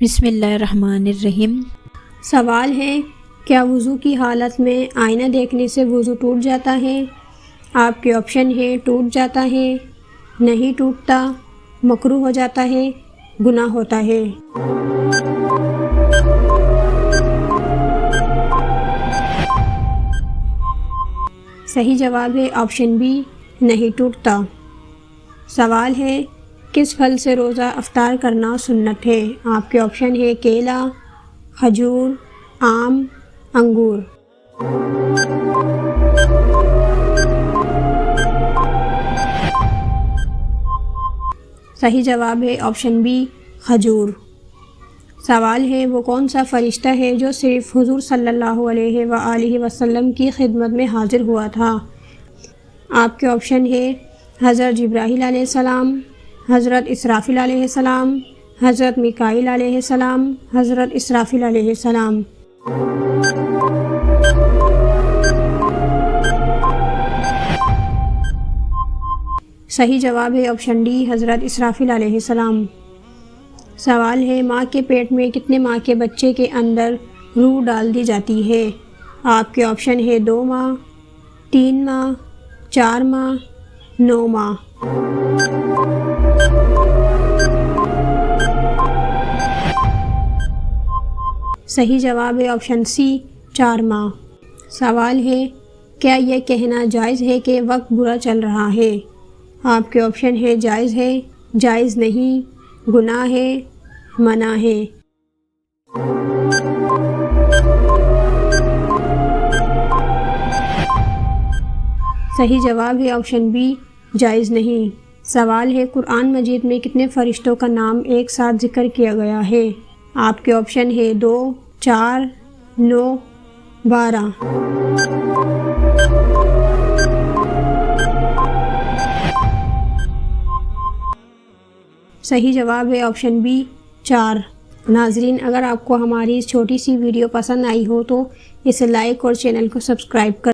بسم اللہ الرحمن الرحیم۔ سوال ہے، کیا وضو کی حالت میں آئینہ دیکھنے سے وضو ٹوٹ جاتا ہے؟ آپ کے آپشن ہے ٹوٹ جاتا ہے، نہیں ٹوٹتا، مکروہ ہو جاتا ہے، گناہ ہوتا ہے۔ صحیح جواب ہے آپشن بی، نہیں ٹوٹتا۔ سوال ہے، کس پھل سے روزہ افطار کرنا سنت ہے؟ آپ کے آپشن ہے کیلا، کھجور، آم، انگور۔ صحیح جواب ہے آپشن بی، کھجور۔ سوال ہے، وہ کون سا فرشتہ ہے جو صرف حضور صلی اللہ علیہ وآلہ وسلم کی خدمت میں حاضر ہوا تھا؟ آپ کے آپشن ہے حضرت جبرائیل علیہ السلام، حضرت اسرافیل علیہ السلام، حضرت میکائیل علیہ السلام، حضرت اسرافیل علیہ السلام۔ صحیح جواب ہے آپشن ڈی، حضرت اسرافیل علیہ السلام۔ سوال ہے، ماں کے پیٹ میں کتنے ماہ کے بچے کے اندر روح ڈال دی جاتی ہے؟ آپ کے آپشن ہے 2 ماہ، 3 ماہ، 4 ماہ، 9 ماہ۔ صحیح جواب ہے آپشن سی، 4 ماہ۔ سوال ہے، کیا یہ کہنا جائز ہے کہ وقت برا چل رہا ہے؟ آپ کے آپشن ہے جائز ہے، جائز نہیں، گناہ ہے، منع ہے۔ صحیح جواب ہے آپشن بی، جائز نہیں۔ سوال ہے، قرآن مجید میں کتنے فرشتوں کا نام ایک ساتھ ذکر کیا گیا ہے؟ آپ کے آپشن ہے 2، 4، 9، 12۔ صحیح جواب ہے آپشن بی، 4۔ ناظرین، اگر آپ کو ہماری اس چھوٹی سی ویڈیو پسند آئی ہو تو اسے لائک اور چینل کو سبسکرائب کر